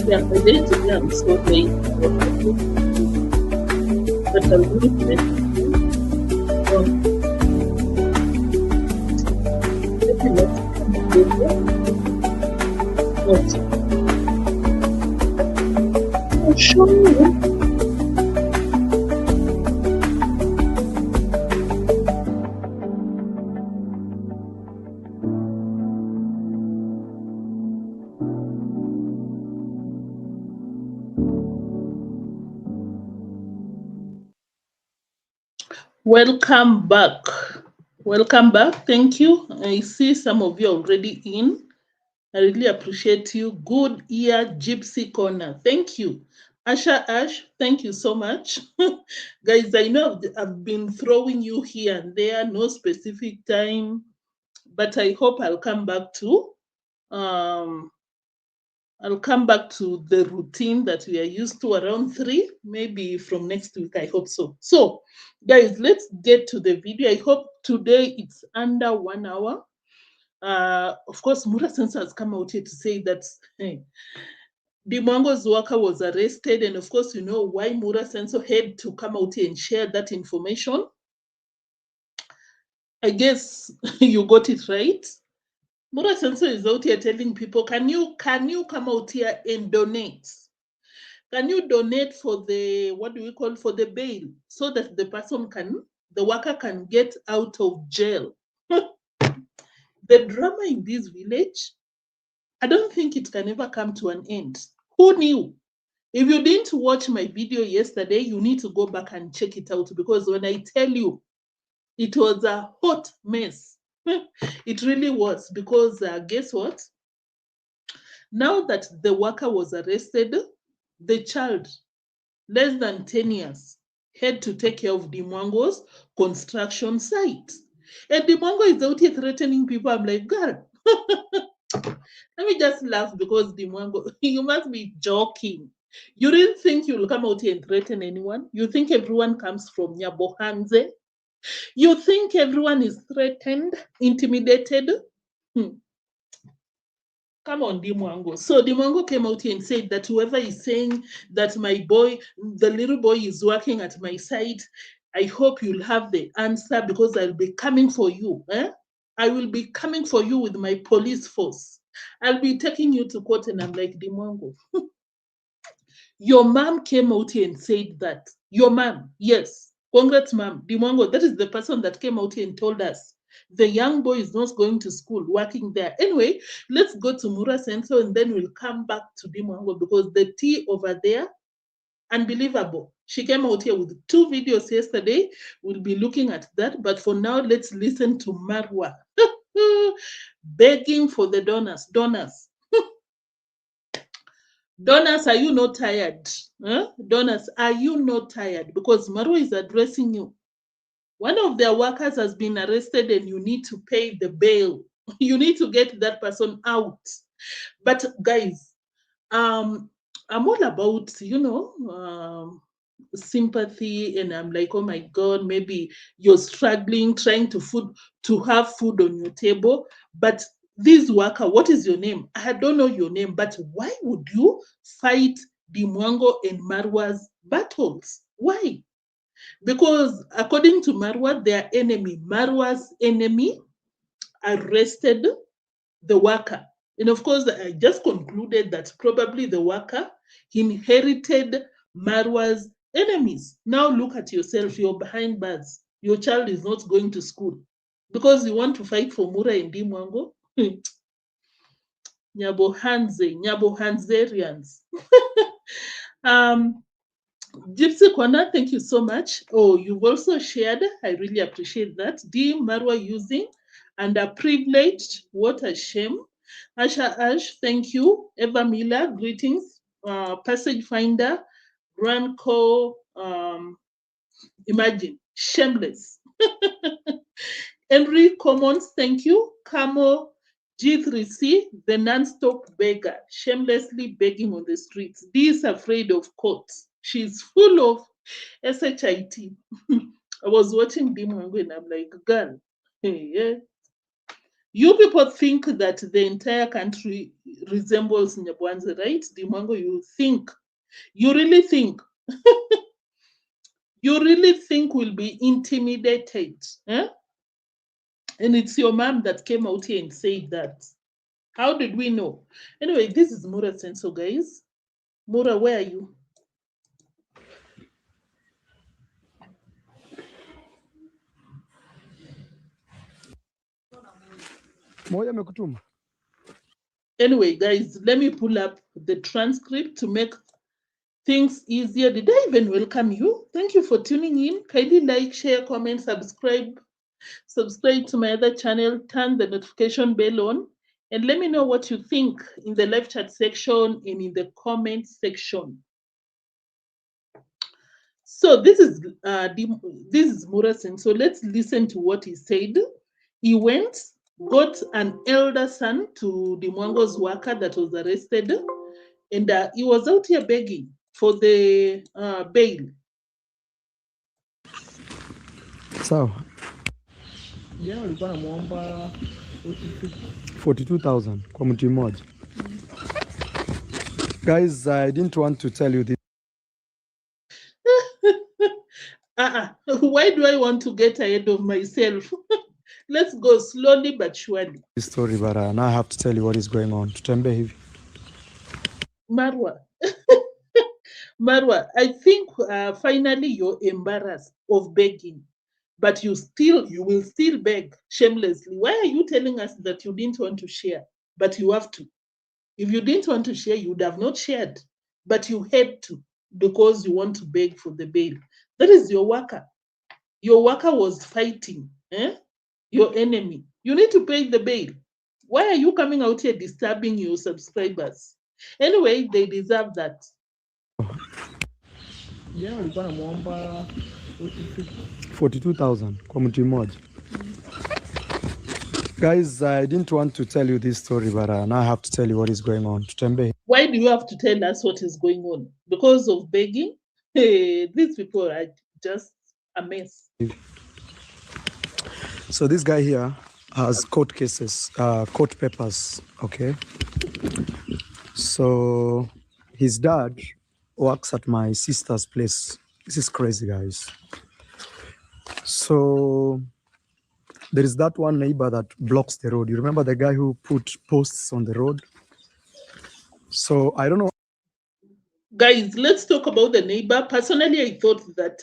Yeah, by the end today I'm so late. But I will let maybe next time. I'll show you. Welcome back. Welcome back. Thank you. I see some of you already in. I really appreciate you. Good ear, Gypsy Corner. Thank you. Asha Ash, thank you so much. Guys, I know I've been throwing you here and there, no specific time, but I hope I'll come back to the routine that we are used to around 3, maybe from next week. I hope so. So, guys, let's get to the video. I hope today it's under 1 hour. Of course, Mura Sensor has come out here to say that Dee Mwango'S worker was arrested, and of course, you know why Mura Sensor had to come out here and share that information. I guess you got it right. Mura Sensor is out here telling people, can you come out here and donate? Can you donate for the, what do we call, for the bail, so that the worker can get out of jail? The drama in this village, I don't think it can ever come to an end. Who knew? If you didn't watch my video yesterday, you need to go back and check it out, because when I tell you, it was a hot mess. It really was, because guess what? Now that the worker was arrested, the child, less than 10 years, had to take care of Dee Mwango'S construction site. And Dee Mwango is out here threatening people. I'm like, God, let me just laugh, because Dee Mwango, you must be joking. You didn't think you'll come out here and threaten anyone? You think everyone comes from Nyabohanze? You think everyone is threatened, intimidated? Come on, Dee Mwango. So Dee Mwango came out here and said that whoever is saying that my boy, the little boy, is working at my site, I hope you'll have the answer, because I'll be coming for you. I will be coming for you with my police force. I'll be taking you to court. And I'm like, Dee Mwango, your mom came out here and said that. Your mom, yes. Congrats, mom. Dee Mwango, that is the person that came out here and told us the young boy is not going to school, working there. Anyway, let's go to Mura Central, and then we'll come back to Dee Mwango, because the tea over there, unbelievable. She came out here with 2 videos yesterday. We'll be looking at that. But for now, let's listen to Marwa begging for the donors. Donors, are you not tired? Donors, are you not tired? Because Marwa is addressing you. One of their workers has been arrested, and you need to pay the bail. You need to get that person out. But guys, I'm all about, sympathy, and I'm like, oh my God, maybe you're struggling, trying to have food on your table. But this worker, what is your name? I don't know your name, but why would you fight Dee Mwango and Marwa's battles? Why? Because according to Marwa, their enemy, Marwa's enemy, arrested the worker. And of course, I just concluded that probably the worker inherited Marwa's enemies. Now look at yourself, you're behind bars. Your child is not going to school because you want to fight for Mura and Dee Mwango. Nyabohanzerians. Gypsy Corner, thank you so much. Oh, you've also shared. I really appreciate that. Dee Marwa using underprivileged. What a shame. Asha Ash, thank you. Eva Miller, greetings. Passage Finder, Branco, imagine, shameless. Henry Commons, thank you. Camo G3C, the non-stop beggar, shamelessly begging on the streets. Dee is afraid of courts. She's full of SHIT. I was watching Dee Mwango and I'm like, girl, hey, yeah. You people think that the entire country resembles Nyabwanze, right? Dee Mwango, you really think will be intimidated, eh? And it's your mom that came out here and said that. How did we know? Anyway, this is Mura Senso, guys. Mura, where are you? Moya amekutuma. Anyway, guys, let me pull up the transcript to make things easier. Did I even welcome you? Thank you for tuning in. Kindly like, share, comment, subscribe. Subscribe to my other channel, turn the notification bell on, and let me know what you think in the live chat section and in the comment section. So this is Murasen. So let's listen to what he said. He went, got an elder son to Dee Mwango'S worker that was arrested, and he was out here begging for the bail. Sawa. Jana walikuwa namuomba 42,000 kwa mtu mmoja. Guys, I didn't want to tell you this. Why do I want to get ahead of myself? Let's go slowly but surely. This story, but now I have to tell you what is going on. Tutembe hivi. Marwa, Marwa, I think finally you're embarrassed of begging, but you will still beg shamelessly. Why are you telling us that you didn't want to share, but you have to? If you didn't want to share, you would have not shared, but you had to because you want to beg for the bail. That is your worker. Your worker was fighting your enemy. You need to pay the bail. Why are you coming out here disturbing your subscribers? Anyway, they deserve that. jana walikuwa namuomba 42,000 kwa mtu mmoja. Guys, I didn't want to tell you this story, but now I have to tell you what is going on. Tutembe. Why do you have to tell us what is going on? Because of begging? Hey, these people are just a mess. So this guy here has court cases, court papers, okay? So his dad works at my sister's place. This is crazy, guys. So there is that one neighbor that blocks the road. You remember the guy who put posts on the road? So I don't know. Guys, let's talk about the neighbor. Personally, I thought that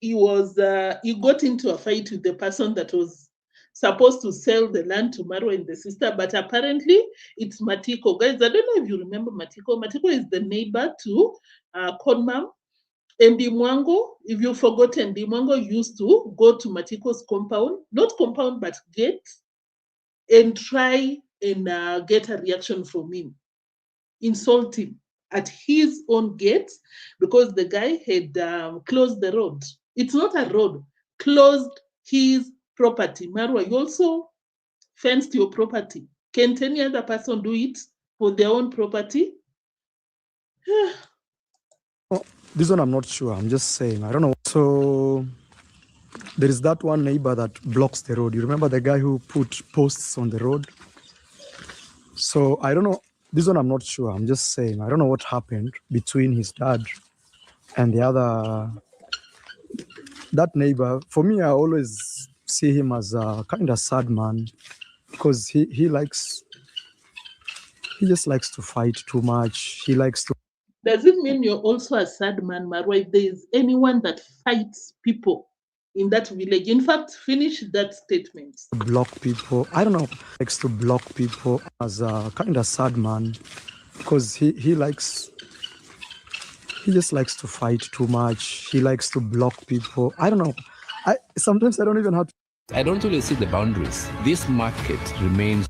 he got into a fight with the person that was supposed to sell the land to Marwa and the sister, but apparently it's Matiko. Guys, I don't know if you remember Matiko. Matiko is the neighbor to Konmam. And Dee Mwango, if you've forgotten, Dee Mwango used to go to Matiko's compound, not compound, but gate, and try and get a reaction from him, insult him at his own gate because the guy had closed the road. It's not a road, closed his property. Marwa, you also fenced your property. Can't any other person do it for their own property? This one I'm not sure. I'm just saying. I don't know. So there is that one neighbor that blocks the road. You remember the guy who put posts on the road? So I don't know. This one I'm not sure. I'm just saying. I don't know what happened between his dad and the other, that neighbor. For me, I always see him as a kind of sad man because he just likes to fight too much. He likes to. Does it mean you're also a sad man, Marwa? If there is anyone that fights people in that village, in fact, finish that statement. Block people. I don't know. Likes to block people as a kind of sad man because he just likes to fight too much. He likes to block people. I don't know. Sometimes I don't even have to. I don't really see the boundaries. This market remains.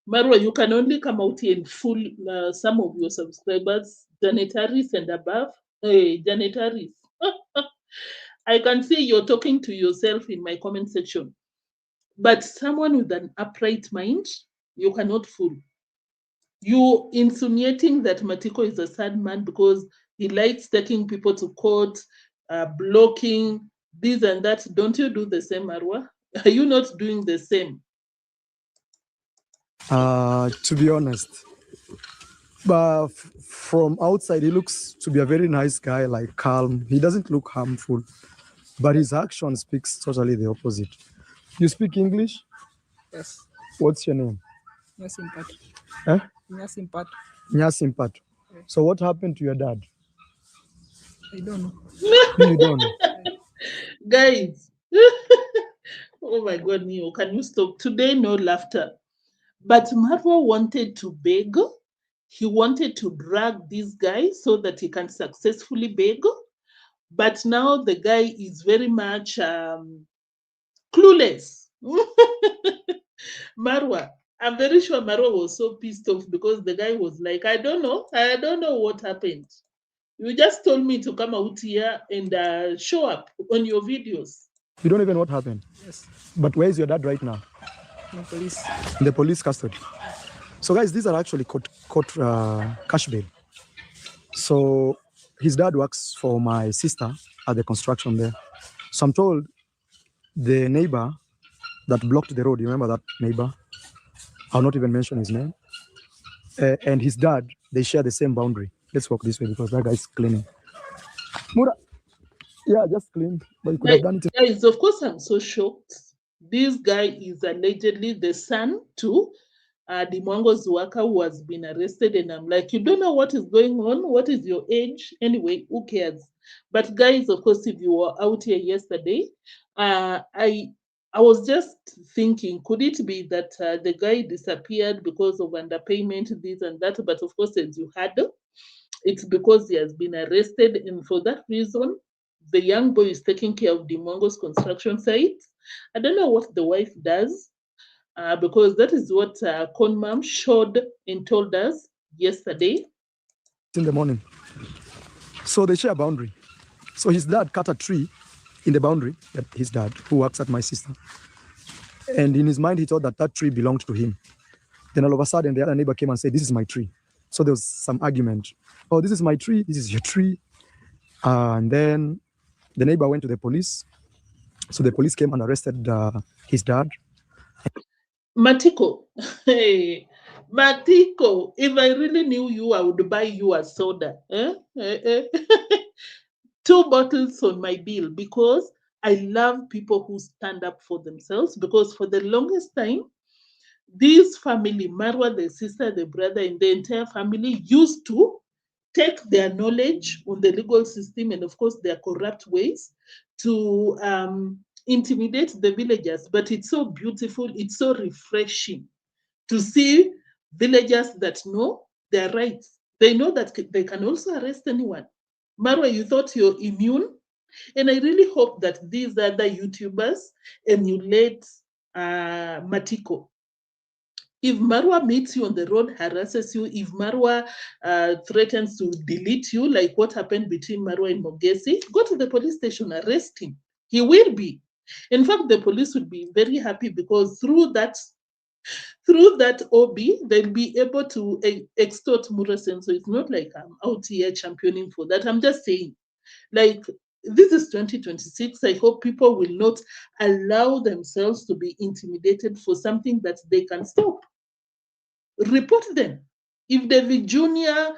Marwa, you can only come out here and fool some of your subscribers, janitaries and above. Hey, janitaries. I can see you're talking to yourself in my comment section. But someone with an upright mind, you cannot fool. You insinuating that Matiko is a sad man because he likes taking people to court, blocking, this and that. Don't you do the same, Marwa? Are you not doing the same? To be honest. But from outside, he looks to be a very nice guy, like calm. He doesn't look harmful, but his action speaks totally the opposite. You speak English? Yes. What's your name? Nyasimpat. Eh? Nyasimpat. Nyasimpat. So what happened to your dad? I don't know. You don't know. Guys, oh my God, Neo, can you stop? Today, no laughter. But Marwa wanted to beg. He wanted to drag this guy so that he can successfully beg. But now the guy is very much clueless. Marwa, I'm very sure Marwa was so pissed off because the guy was like, I don't know what happened. You just told me to come out here and show up on your videos. You don't even know what happened. Yes. But where is your dad right now? No police. In the police custody. So guys, these are actually court cash bail. So his dad works for my sister at the construction there. So I'm told the neighbor that blocked the road, you remember that neighbor? I'll not even mention his name. And his dad, they share the same boundary. Let's walk this way because that guy's cleaning. Mura, yeah, just clean. But you could have done it. Guys, of course, I'm so shocked. This guy is allegedly the son to Dee Mwango'S worker who has been arrested. And I'm like, you don't know what is going on? What is your age? Anyway, who cares? But guys, of course, if you were out here yesterday, I was just thinking, could it be that the guy disappeared because of underpayment, this and that? But of course, as you heard, it's because he has been arrested. And for that reason, the young boy is taking care of Dee Mwango'S construction site. I don't know what the wife does, because that is what Con Mom showed and told us yesterday. In the morning. So they share a boundary. So his dad cut a tree in the boundary, that his dad, who works at my sister. And in his mind, he thought that that tree belonged to him. Then all of a sudden, the other neighbor came and said, this is my tree. So there was some argument. Oh, this is my tree. This is your tree. And then the neighbor went to the police. So the police came and arrested his dad. Matiko, hey, Matiko, if I really knew you, I would buy you a soda. 2 bottles on my bill, because I love people who stand up for themselves. Because for the longest time, this family, Marwa, the sister, the brother, and the entire family used to take their knowledge on the legal system and, of course, their corrupt ways to intimidate the villagers. But it's so beautiful, it's so refreshing to see villagers that know their rights. They know that they can also arrest anyone. Marwa, you thought you're immune? And I really hope that these other YouTubers emulate Matiko. If Marwa meets you on the road, harasses you, if Marwa threatens to delete you, like what happened between Marwa and Mogesi, go to the police station, arrest him. He will be. In fact, the police would be very happy, because through that OB, they'll be able to extort Murasen. So it's not like I'm out here championing for that. I'm just saying, like, this is 2026. I hope people will not allow themselves to be intimidated for something that they can stop. Report them. If David Jr.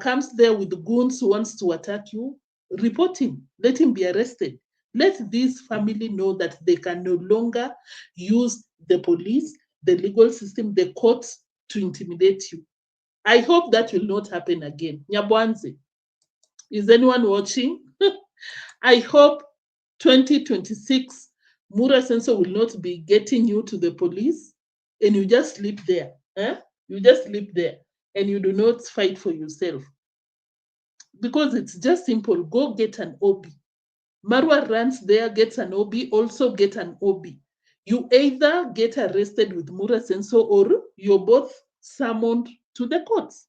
Comes there with goons who wants to attack you, report him. Let him be arrested. Let this family know that they can no longer use the police, the legal system, the courts to intimidate you. I hope that will not happen again. Nyabwanze, is anyone watching? I hope 2026, Mura Senso will not be getting you to the police and you just sleep there. You just sleep there and you do not fight for yourself. Because it's just simple. Go get an OB. Marwa runs there, gets an OB, also get an OB. You either get arrested with Mura Senso or you're both summoned to the courts.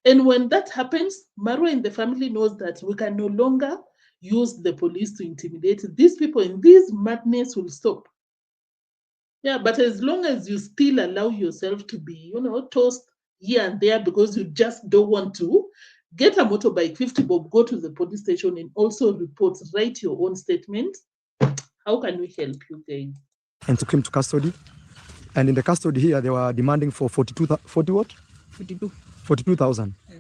And when that happens, Marwa and the family knows that we can no longer use the police to intimidate these people, and this madness will stop. Yeah, but as long as you still allow yourself to be, tossed here and there because you just don't want to, get a motorbike, 50 bob, go to the police station and also report, write your own statement. How can we help you guys? And took him to custody. And in the custody here, they were demanding for 40 what? 42. 42,000. Yeah.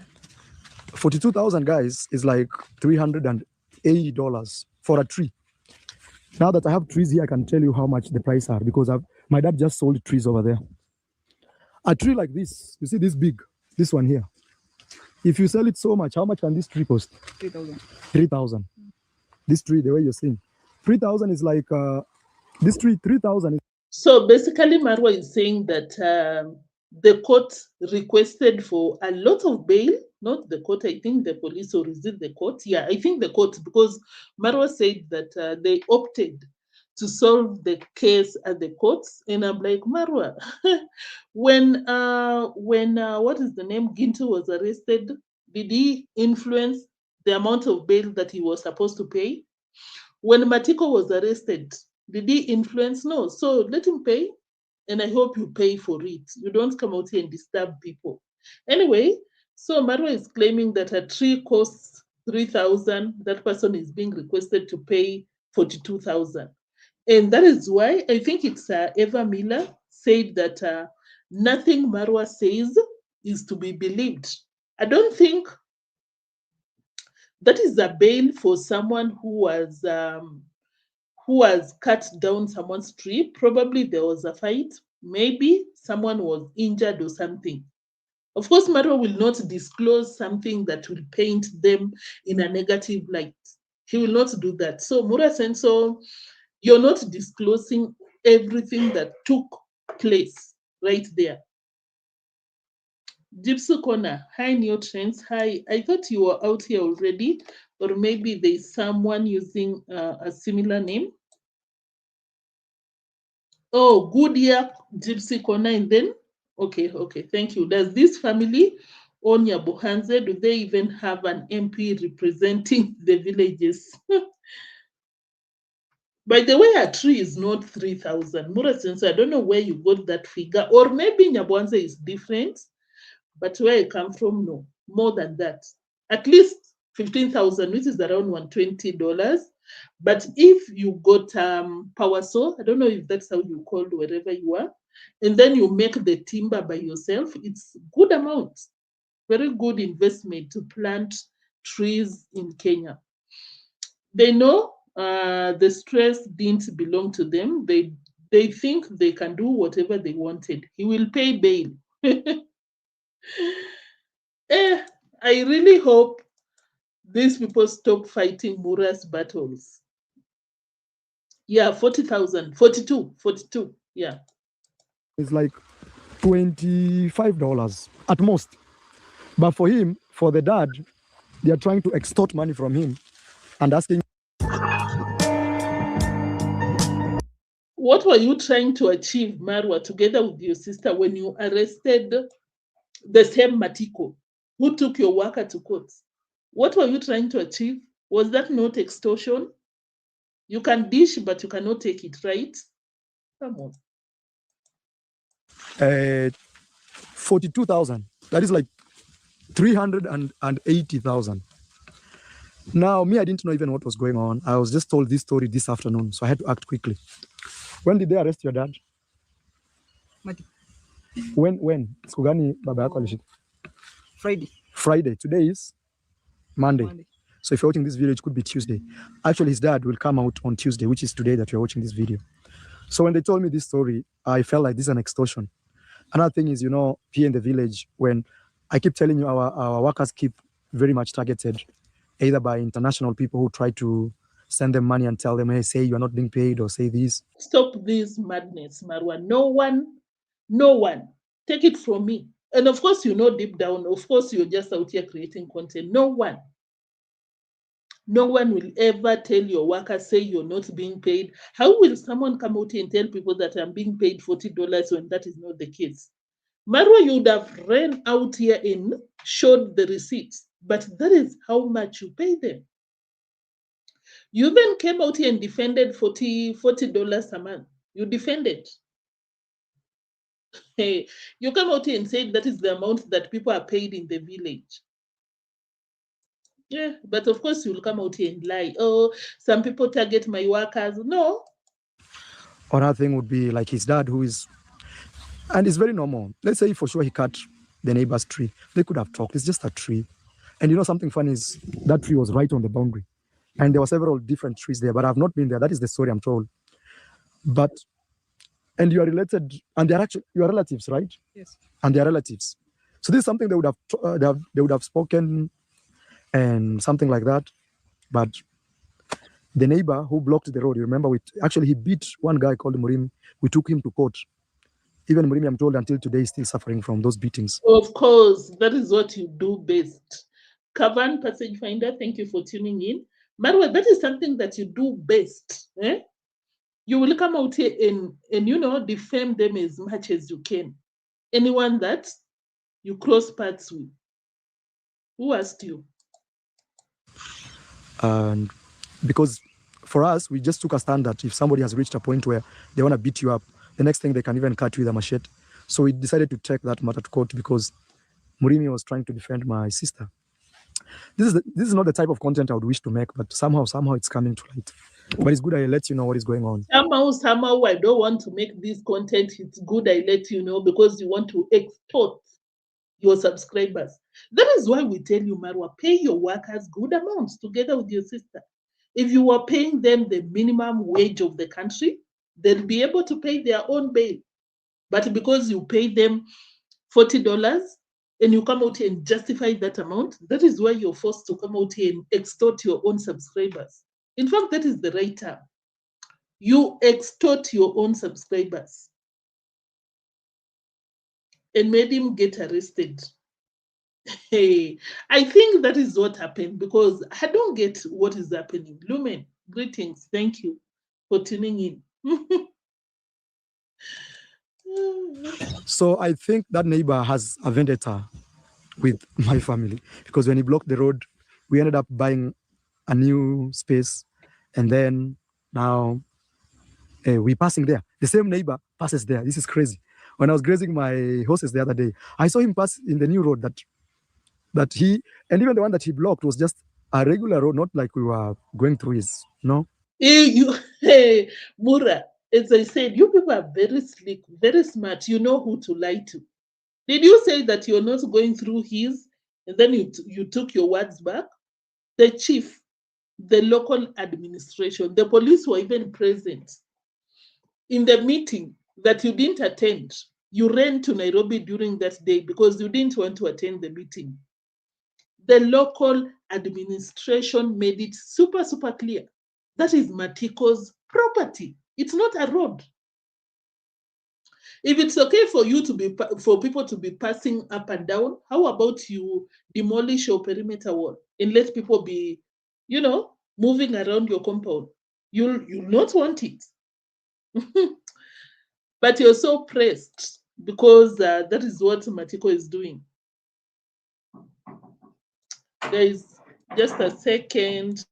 42,000, guys, is like $380 for a tree. Now that I have trees here, I can tell you how much the price are because my dad just sold trees over there. A tree like this, you see this big, this one here. If you sell it so much, how much can this tree cost? 3,000. 3,000. This tree, the way you're seeing, 3,000 is like this tree. 3,000 is. So basically, Marwa is saying that the court requested for a lot of bail, not the court, I think the police, or is it the court? Yeah, I think the court, because Marwa said that they opted to solve the case at the courts. And I'm like, Marwa, when what is the name, Ginto was arrested, did he influence the amount of bail that he was supposed to pay? When Matiko was arrested, did he influence? No. So let him pay, and I hope you pay for it. You don't come out here and disturb people. Anyway, so Marwa is claiming that a tree costs 3,000. That person is being requested to pay 42,000. And that is why I think it's Eva Miller said that nothing Marwa says is to be believed. I don't think that is a bail for someone who has cut down someone's tree. Probably there was a fight. Maybe someone was injured or something. Of course, Marwa will not disclose something that will paint them in a negative light. He will not do that. So, Mura Senso, you're not disclosing everything that took place right there. Gypsy Corner, hi New Trends, hi. I thought you were out here already, or maybe there's someone using a similar name. Oh, good year, Gypsy Corner, and then, okay, thank you. Does this family own Yabuhanze? Do they even have an MP representing the villages? By the way, a tree is not 3,000. Murasenso, I don't know where you got that figure, or maybe Nyabuhanze is different, but where I come from, no, more than that. At least 15,000, which is around $120. But if you got power saw, I don't know if that's how you call wherever you are, and then you make the timber by yourself, it's good amount. Very good investment to plant trees in Kenya. They know the stress didn't belong to them. They think they can do whatever they wanted. He will pay bail. I really hope these people stop fighting Mura's battles. Yeah, 40,000, 42, yeah. It's like $25 at most. But for him, for the dad, they are trying to extort money from him and asking. What were you trying to achieve, Marwa, together with your sister when you arrested the same Matiko who took your worker to court? What were you trying to achieve? Was that not extortion? You can dish, but you cannot take it, right? Come on. 42,000. That is like 380,000. Now, me, I didn't know even what was going on. I was just told this story this afternoon, so I had to act quickly. When did they arrest your dad? Mati. When? Skugani baba yako alishika? Friday. Today is Monday. So if you're watching this video, it could be Tuesday. Actually, his dad will come out on Tuesday, which is today that you're watching this video. So when they told me this story, I felt like this is an extortion. Another thing is, here in the village, when I keep telling you our workers keep very much targeted, either by international people who try to send them money and tell them, hey, say you're not being paid, or say this. Stop this madness, Marwa. No one. Take it from me. And of course, deep down, of course, you're just out here creating content. No one will ever tell your workers, say you're not being paid. How will someone come out here and tell people that I'm being paid $40 when that is not the case? Marwa, you would have ran out here and showed the receipts, but that is how much you pay them. You even came out here and defended $40 a month. You defended. Hey, you come out here and said that is the amount that people are paid in the village. Yeah, but of course you'll come out here and lie. Oh, some people target my workers. No. Another thing would be like his dad, who is And it's very normal. Let's say for sure he cut the neighbor's tree. They could have talked. It's just a tree. And you know, something funny is that tree was right on the boundary. And there were several different trees there, but I've not been there. That is the story I'm told. But, and you are related, and they're actually, you are relatives, right? Yes. And they are relatives. So this is something they would have spoken and something like that. But the neighbor who blocked the road, you remember, he beat one guy called Murim. We took him to court. Even Murim, I'm told, until today, is still suffering from those beatings. Of course, that is what you do best. Kavan Passage Finder, thank you for tuning in. Marwa, that is something that you do best. Eh? You will come out here and you know, defame them as much as you can. Anyone that you cross paths with. Who asked you? And because for us, we just took a stand that if somebody has reached a point where they want to beat you up, the next thing they can even cut you with a machete. So we decided to take that matter to court because Murimi was trying to defend my sister. This is not the type of content I would wish to make, but somehow it's coming to light. But it's good I let you know what is going on. Somehow I don't want to make this content. It's good I let you know because you want to extort your subscribers. That is why we tell you, Marwa, pay your workers good amounts together with your sister. If you are paying them the minimum wage of the country, they'll be able to pay their own bail. But because you pay them $40 and you come out here and justify that amount, that is why you're forced to come out here and extort your own subscribers. In fact, that is the right term. You extort your own subscribers and made him get arrested. Hey, I think that is what happened because I don't get what is happening. Lumen, greetings. Thank you for tuning in. So I think that neighbor has a vendetta with my family because when he blocked the road, we ended up buying a new space, and then now we passing there. The same neighbor passes there. This is crazy. When I was grazing my horses the other day, I saw him pass in the new road that he, and even the one that he blocked was just a regular road, not like we were going through his, no? Hey, Mura, as I said, you people are very slick, very smart. You know who to lie to. Did you say that you're not going through his, and then you took your words back? The chief, the local administration, the police were even present in the meeting that you didn't attend. You ran to Nairobi during that day because you didn't want to attend the meeting. The local administration made it super, super clear. That is Matiko's property. It's not a road. If it's okay for people to be passing up and down, how about you demolish your perimeter wall and let people be, moving around your compound? You'll not want it. But you're so pressed because that is what Matiko is doing. Guys, just a second.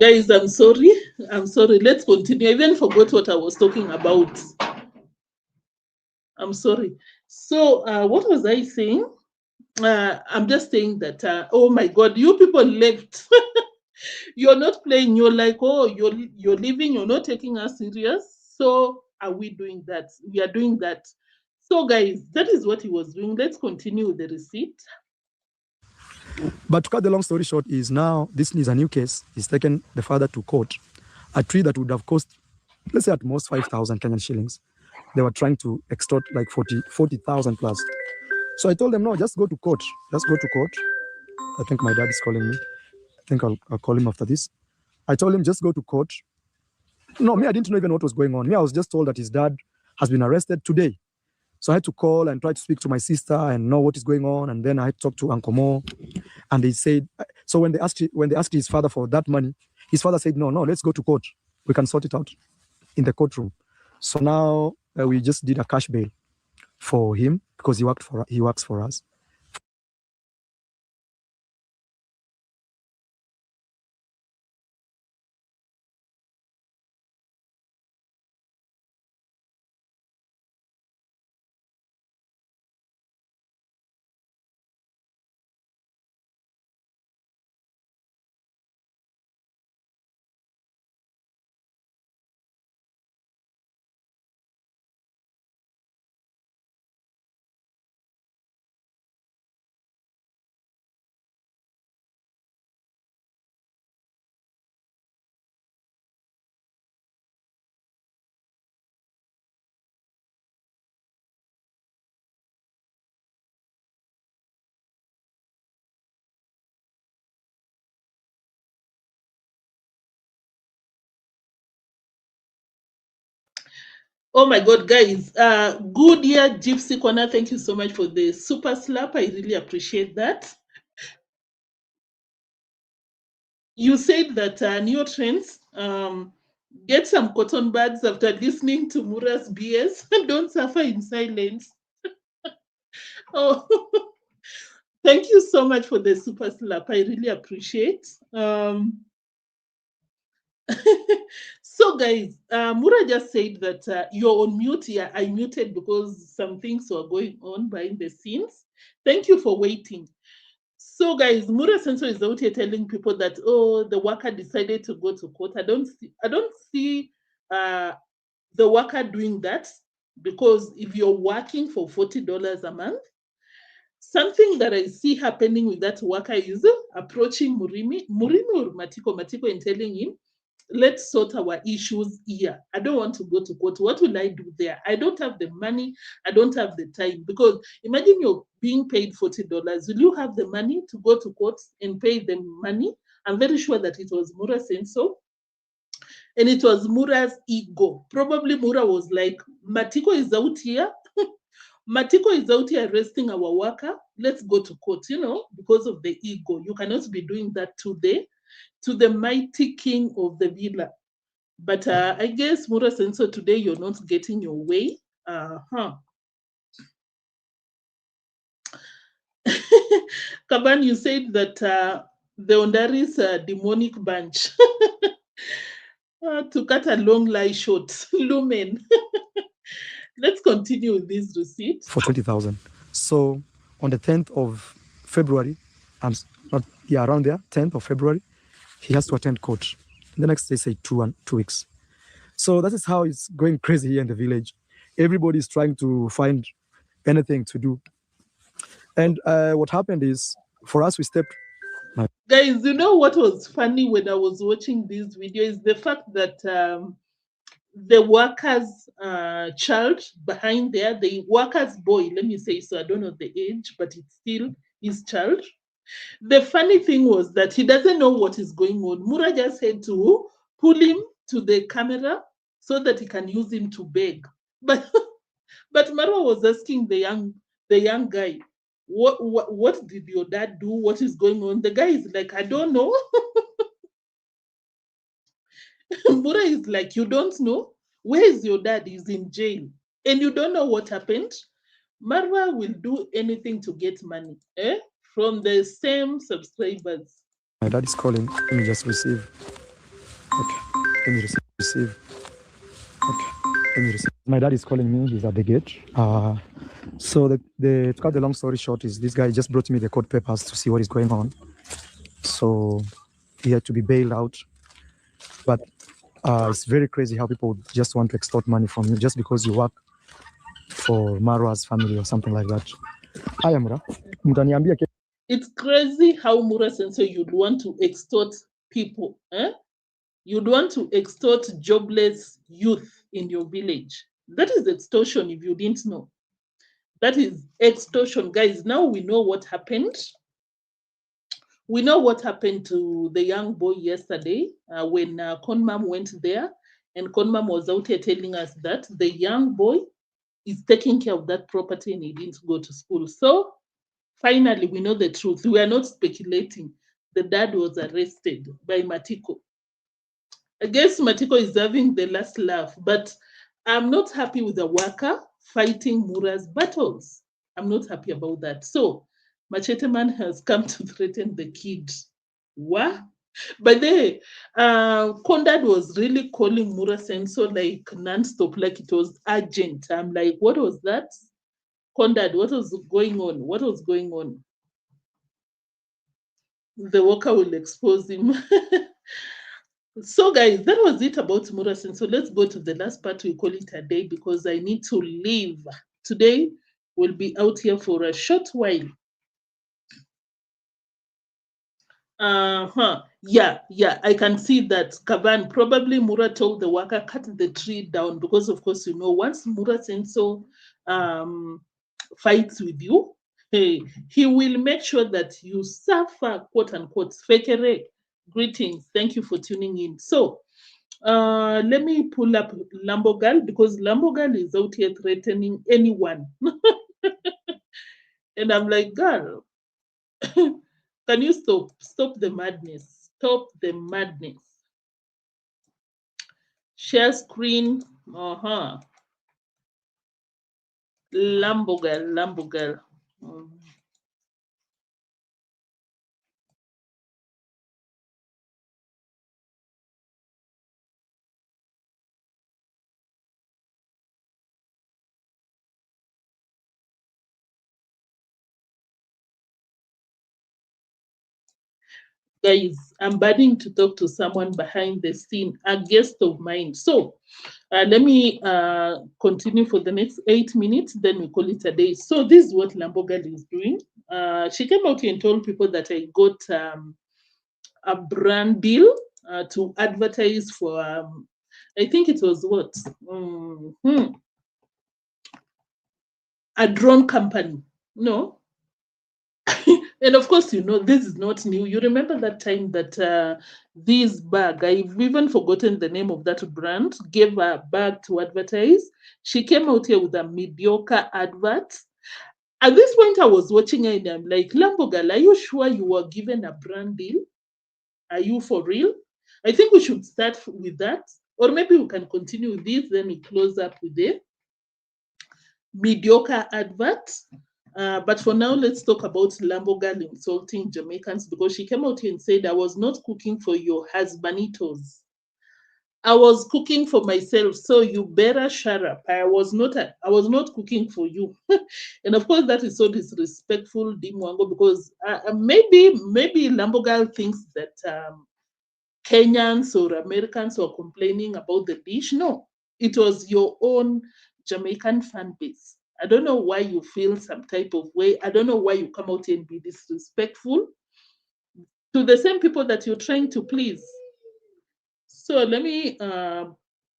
Guys, I'm sorry. Let's continue. I even forgot what I was talking about. I'm sorry. So, what was I saying? I'm just saying that, oh my God, you people left. You're not playing. You're like, oh, you're leaving. You're not taking us serious. So, are we doing that? We are doing that. So, guys, that is what he was doing. Let's continue with the receipt. But to cut the long story short is now this is a new case. He's taken the father to court. A tree that would have cost, let's say at most 5,000 Kenyan shillings. They were trying to extort like 40,000 plus. So I told them, no, just go to court. Just go to court. I think my dad is calling me. think I'll call him after this. I told him, just go to court. No, me, I didn't know even what was going on. Me, I was just told that his dad has been arrested today. So I had to call and try to speak to my sister and know what is going on. And then I had to talk to Uncle Mo. And they said, so when they asked his father for that money, his father said, no, let's go to court. We can sort it out in the courtroom. So now we just did a cash bail for him because he works for us. Oh my God, guys. Good year, Gypsy Corner. Thank you so much for the super slap. I really appreciate that. You said that new trends, get some cotton buds after listening to Mura's BS. Don't suffer in silence. Oh, thank you so much for the super slap. I really appreciate. So guys, Mura just said that you're on mute. Yeah, I muted because some things were going on behind the scenes. Thank you for waiting. So guys, Mura Sensor is out here telling people that, oh, the worker decided to go to court. I don't see the worker doing that, because if you're working for $40 a month, something that I see happening with that worker is approaching Murimi or Matiko, and telling him, let's sort our issues here. I don't want to go to court. What will I do there? I don't have the money. I don't have the time. Because imagine you're being paid $40. Will you have the money to go to court and pay them money? I'm very sure that it was Mura saying so. And it was Mura's ego. Probably Mura was like, Matiko is out here. Matiko is out here arresting our worker. Let's go to court, because of the ego. You cannot be doing that to the mighty king of the villa. But I guess, Mura Sensor, today you're not getting your way. Kaban, you said that the Ondari's demonic bunch. To cut a long lie short, Lumen. Let's continue with this receipt. For 20,000. So on the 10th of February, around there, 10th of February, he has to attend court. The next day, say 2 weeks. So that is how it's going crazy here in the village. Everybody is trying to find anything to do. And what happened is, for us, we stepped. Guys, you know what was funny when I was watching this video is the fact that the worker's child behind there, the worker's boy, let me say, so I don't know the age, but it's still his child. The funny thing was that he doesn't know what is going on. Mura just had to pull him to the camera so that he can use him to beg. But Marwa was asking the young guy, what did your dad do? What is going on? The guy is like, I don't know. Mura is like, you don't know? Where is your dad? He's in jail. And you don't know what happened? Marwa will do anything to get money from the same subscribers. My dad is calling. Let me just receive. Okay. Let me receive. Okay. Let me receive. My dad is calling me. He's at the gate. So to cut the long story short is this guy just brought me the court papers to see what is going on. So he had to be bailed out. But it's very crazy how people just want to extort money from you just because you work for Marwa's family or something like that. Hi, Amra. It's crazy how Mura Sensor you'd want to extort people. You'd want to extort jobless youth in your village. That is extortion if you didn't know. That is extortion, guys. Now we know what happened. We know what happened to the young boy yesterday when Conmam went there, and Conmam was out here telling us that the young boy is taking care of that property and he didn't go to school. So finally, we know the truth. We are not speculating. The dad was arrested by Matiko. I guess Matiko is having the last laugh, but I'm not happy with the worker fighting Mura's battles. I'm not happy about that. So Machete Man has come to threaten the kid. What? But then Kondad was really calling Mura Senso like non-stop, like it was urgent. I'm like, what was that? Kondad, what was going on? What was going on? The worker will expose him. So, guys, that was it about Murasin. So let's go to the last part. We call it a day because I need to leave. Today, we'll be out here for a short while. Yeah, I can see that. Kavan, probably Mura told the worker, cut the tree down because, of course, you know, once Mura Senso fights with you, hey, he will make sure that you suffer, quote unquote. Fekere, greetings. Thank you for tuning in. So, let me pull up Lambogal because Lambogal is out here threatening anyone. And I'm like, girl, can you stop? Stop the madness. Stop the madness. Share screen. Lambogal. Guys, I'm burning to talk to someone behind the scene, a guest of mine. So let me continue for the next 8 minutes, then we call it a day. So this is what Lambogal is doing. She came out here and told people that I got a brand deal to advertise for, I think it was what? A drone company. No, and of course, you know, this is not new. You remember that time that this bag, I've even forgotten the name of that brand, gave her a bag to advertise. She came out here with a mediocre advert. At this point, I was watching her and I'm like, Lambogal, are you sure you were given a brand deal? Are you for real? I think we should start with that. Or maybe we can continue with this, then we close up with the mediocre advert. But for now, let's talk about Lambogal insulting Jamaicans because she came out here and said, I was not cooking for your husbanditos. I was cooking for myself, so you better shut up. I was not cooking for you. And of course, that is so disrespectful, Dee Mwango, because maybe Lambogal thinks that Kenyans or Americans were complaining about the dish. No, it was your own Jamaican fan base. I don't know why you feel some type of way. I don't know why you come out and be disrespectful to the same people that you're trying to please. So let me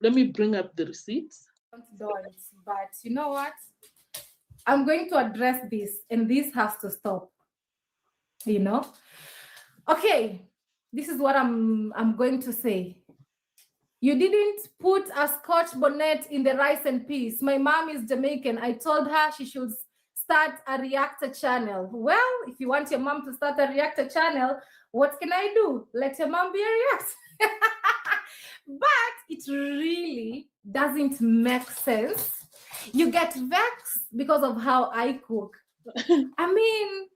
bring up the receipts. Don't, but you know what? I'm going to address this, and this has to stop. You know? Okay, this is what I'm going to say. You didn't put a Scotch bonnet in the rice and peas. My mom is Jamaican. I told her she should start a reactor channel. Well, if you want your mom to start a reactor channel, what can I do? Let your mom be a reactor. But it really doesn't make sense. You get vexed because of how I cook. I mean,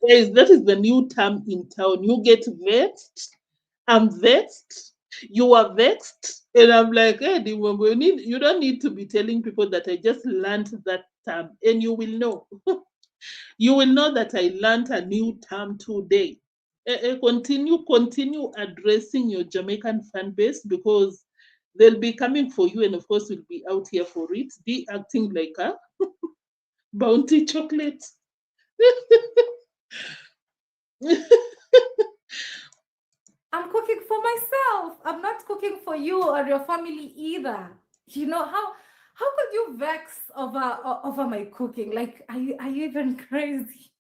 Guys, that is the new term in town. You get vexed. I'm vexed. You are vexed. And I'm like, hey, you don't need to be telling people that I just learned that term. And you will know. You will know that I learned a new term today. Continue addressing your Jamaican fan base because they'll be coming for you, and of course, we'll be out here for it. Be acting like a bounty chocolate. I'm cooking for myself. I'm not cooking for you or your family either. You know how could you vex over my cooking? Like, are you even crazy?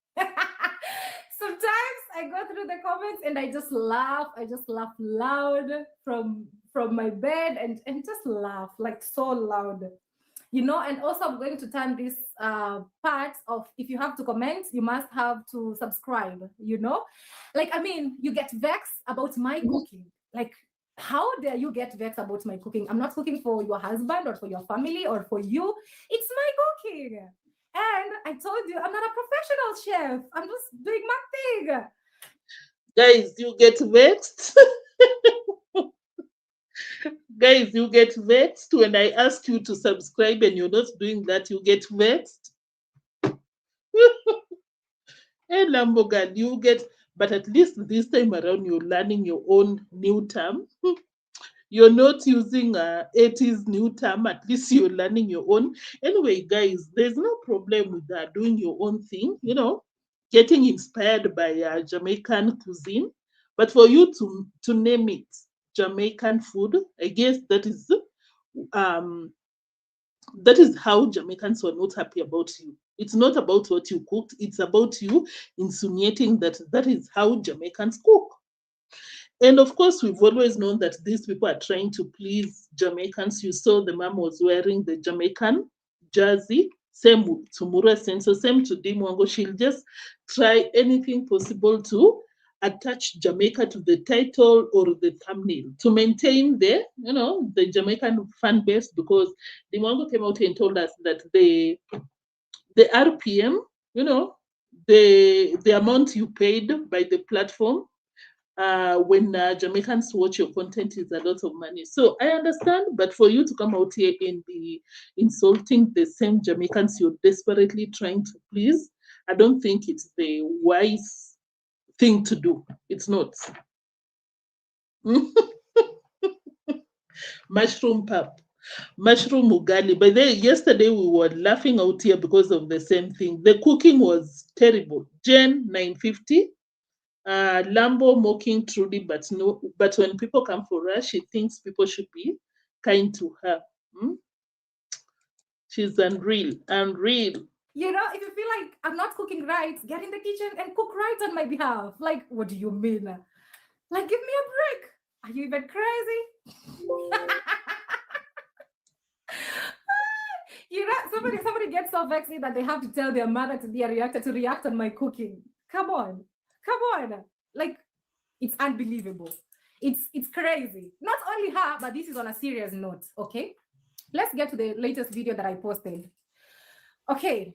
Sometimes I go through the comments and I just laugh. I just laugh loud from my bed and just laugh like so loud. You know, and also I'm going to turn this part of, if you have to comment, you must have to subscribe, you know? Like, I mean, you get vexed about my cooking. Like, how dare you get vexed about my cooking? I'm not cooking for your husband or for your family or for you. It's my cooking. And I told you, I'm not a professional chef. I'm just doing my thing. Guys, you get vexed. Guys, you get vexed when I ask you to subscribe and you're not doing that. You get vexed. Hey, Lambogan, you get, but at least this time around, you're learning your own new term. You're not using 80s new term. At least you're learning your own. Anyway, guys, there's no problem with doing your own thing, you know, getting inspired by Jamaican cuisine. But for you to name it Jamaican food, I guess um that is how Jamaicans were not happy about you. It's not about what you cooked, it's about you insinuating that that is how Jamaicans cook. And of course, we've always known that these people are trying to please Jamaicans. You saw the mom was wearing the Jamaican jersey. Same to Mura Senso, same to Dee Mwango'S. She'll just try anything possible to attach Jamaica to the title or the thumbnail to maintain the Jamaican fan base, because Dee Mwango'S came out and told us that the RPM, the amount you paid by the platform when Jamaicans watch your content is a lot of money. So I understand, but for you to come out here and be insulting the same Jamaicans you're desperately trying to please, I don't think it's the wise thing to do. It's not. Mushroom pap, mushroom ugali. But then yesterday we were laughing out here because of the same thing. The cooking was terrible. Jen 950. Lambo mocking Trudy, but no. But when people come for her, she thinks people should be kind to her. She's unreal, unreal. You know, if you feel like I'm not cooking right, get in the kitchen and cook right on my behalf. Like, what do you mean? Like, give me a break. Are you even crazy? You know, somebody gets so vexed that they have to tell their mother to be a reactor to react on my cooking. Come on. Like, it's unbelievable. It's crazy. Not only her, but this is on a serious note, okay? Let's get to the latest video that I posted. Okay.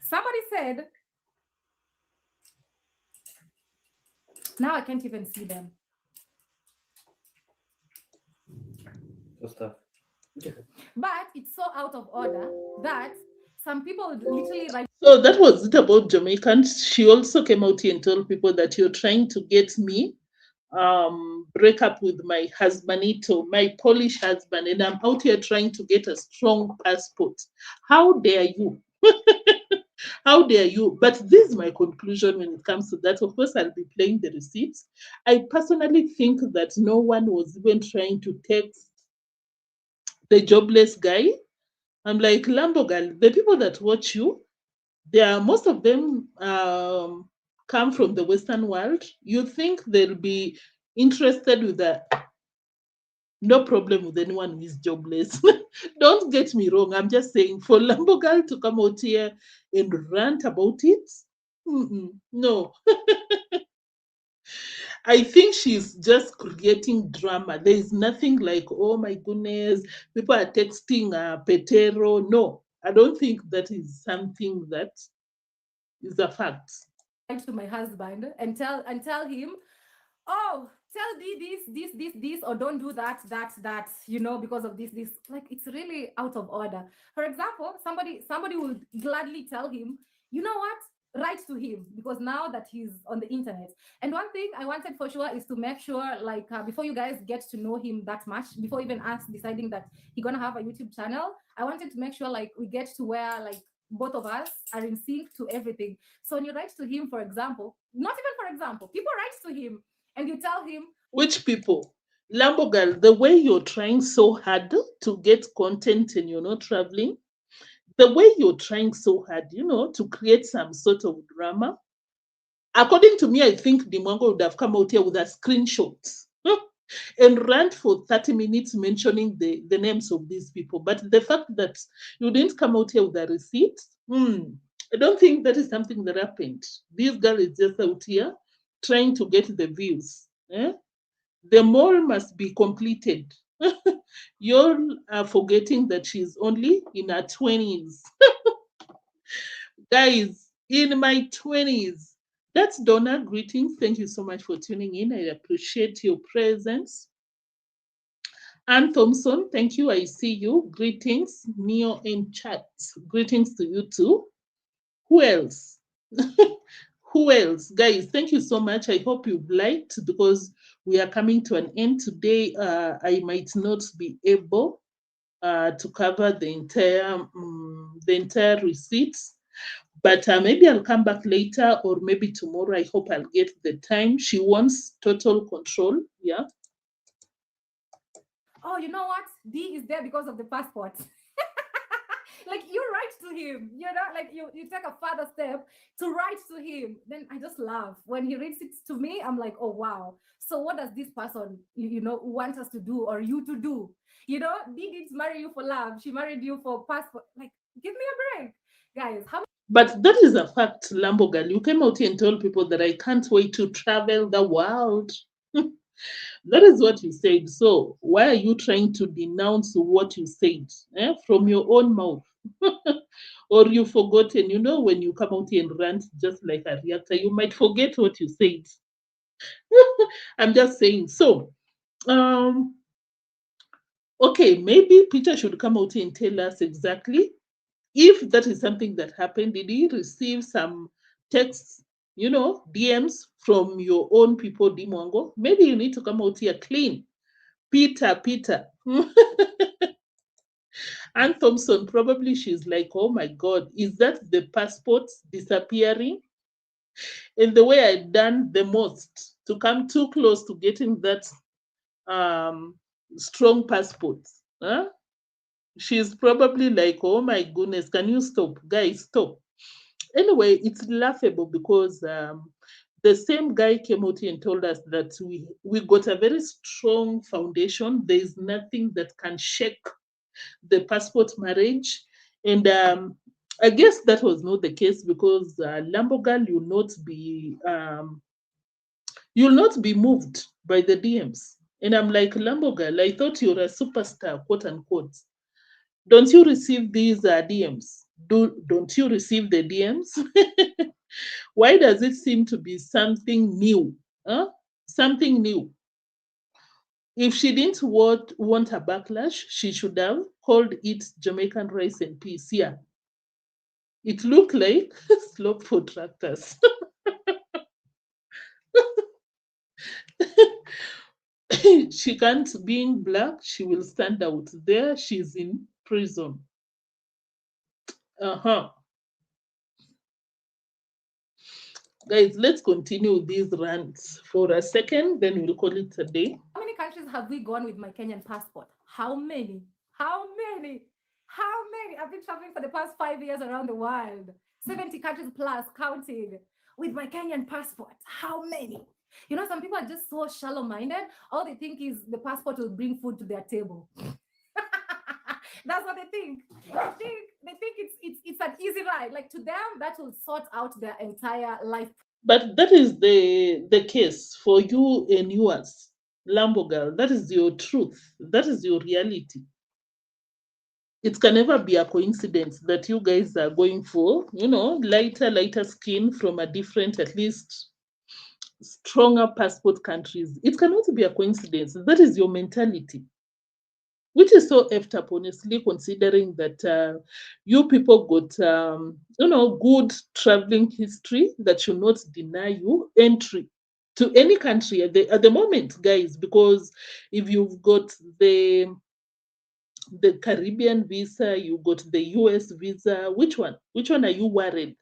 Somebody said, now I can't even see them. But it's so out of order that some people would literally write. So that was it about Jamaicans. She also came out here and told people that you're trying to get me break up with my husbandito, my Polish husband, and I'm out here trying to get a strong passport. How dare you? How dare you? But this is my conclusion when it comes to that. Of course, I'll be playing the receipts. I personally think that no one was even trying to text the jobless guy. I'm like, Lambo girl, the people that watch you, most of them come from the Western world. You think they'll be interested with that? No problem with anyone who is jobless. Don't get me wrong. I'm just saying, for Lambo girl to come out here and rant about it, no. I think she's just creating drama. There is nothing like, oh my goodness, people are texting Petero. No, I don't think that is something that is a fact. To my husband and tell him, oh, tell Dee this, or don't do that, you know, because of this. Like, it's really out of order. For example, somebody will gladly tell him, you know what, write to him, because now that he's on the internet. And one thing I wanted for sure is to make sure, like, before you guys get to know him that much, before even us deciding that he's gonna have a YouTube channel, I wanted to make sure, like, we get to where, like, both of us are in sync to everything. So when you write to him, for example, not even for example, people write to him and you tell him. Which people? Lambo girl, the way you're trying so hard to get content and you're not traveling, the way you're trying so hard, you know, to create some sort of drama, According to me, I think Dee Mwango would have come out here with a screenshot and rant for 30 minutes mentioning the names of these people. But the fact that you didn't come out here with a receipt, I don't think that is something that happened. This girl is just out here trying to get the views. The mall must be completed. You're forgetting that she's only in her 20s. Guys, in my 20s. That's Donna. Greetings. Thank you so much for tuning in. I appreciate your presence. Ann Thompson, thank you. I see you. Greetings. Neo in chat. Greetings to you too. Who else? Who else? Guys, thank you so much. I hope you've liked because we are coming to an end today. I might not be able to cover the entire receipts, but maybe I'll come back later or maybe tomorrow. I hope I'll get the time. She wants total control. Yeah. Oh, you know what? D is there because of the passport. Like you write to him, you know, like you take a further step to write to him. Then I just laugh when he reads it to me. I'm like, oh wow. So what does this person, you know, want us to do or you to do? You know, Dee didn't marry you for love. She married you for passport. Like, give me a break, guys. How But that is a fact, Lambo girl. You came out here and told people that I can't wait to travel the world. That is what you said. So why are you trying to denounce what you said from your own mouth? Or you've forgotten, you know, when you come out here and rant just like a reactor, you might forget what you said. I'm just saying. So, okay, maybe Peter should come out here and tell us exactly if that is something that happened. Did he receive some texts, you know, DMs from your own people, Dee Mwango? Maybe you need to come out here clean. Peter. Ann Thompson, probably she's like, oh my God, is that the passport disappearing? And the way I've done the most to come too close to getting that strong passport. Huh? She's probably like, oh my goodness, can you stop? Guys, stop. Anyway, it's laughable because the same guy came out here and told us that we got a very strong foundation. There is nothing that can shake the passport marriage. And I guess that was not the case because Lambogal, you'll not be moved by the DMs. And I'm like, Lambogal, I thought you're a superstar, quote unquote. Don't you receive these DMs? Don't you receive the DMs? Why does it seem to be something new? Huh? Something new. If she didn't want a backlash, she should have called it Jamaican rice and peas. Yeah. It looked like slope for tractors. She can't, being black, she will stand out. There, she's in prison. Guys, let's continue these rants for a second, then we'll call it a day. How many countries have we gone with my Kenyan passport? How many? How many? How many? I've been traveling for the past 5 years around the world. 70 countries plus counting with my Kenyan passport. How many? You know, some people are just so shallow-minded. All they think is the passport will bring food to their table. That's what they think. They think it's an easy ride. Like to them, that will sort out their entire life. But that is the case for you and yours, Lambo girl. That is your truth. That is your reality. It can never be a coincidence that you guys are going for, you know, lighter skin from a different, at least stronger passport countries. It cannot be a coincidence. That is your mentality, which is so effed up, honestly, considering that you people got, you know, good traveling history that should not deny you entry to any country at the moment, guys. Because if you've got the Caribbean visa, you got the US visa, which one? Which one are you worried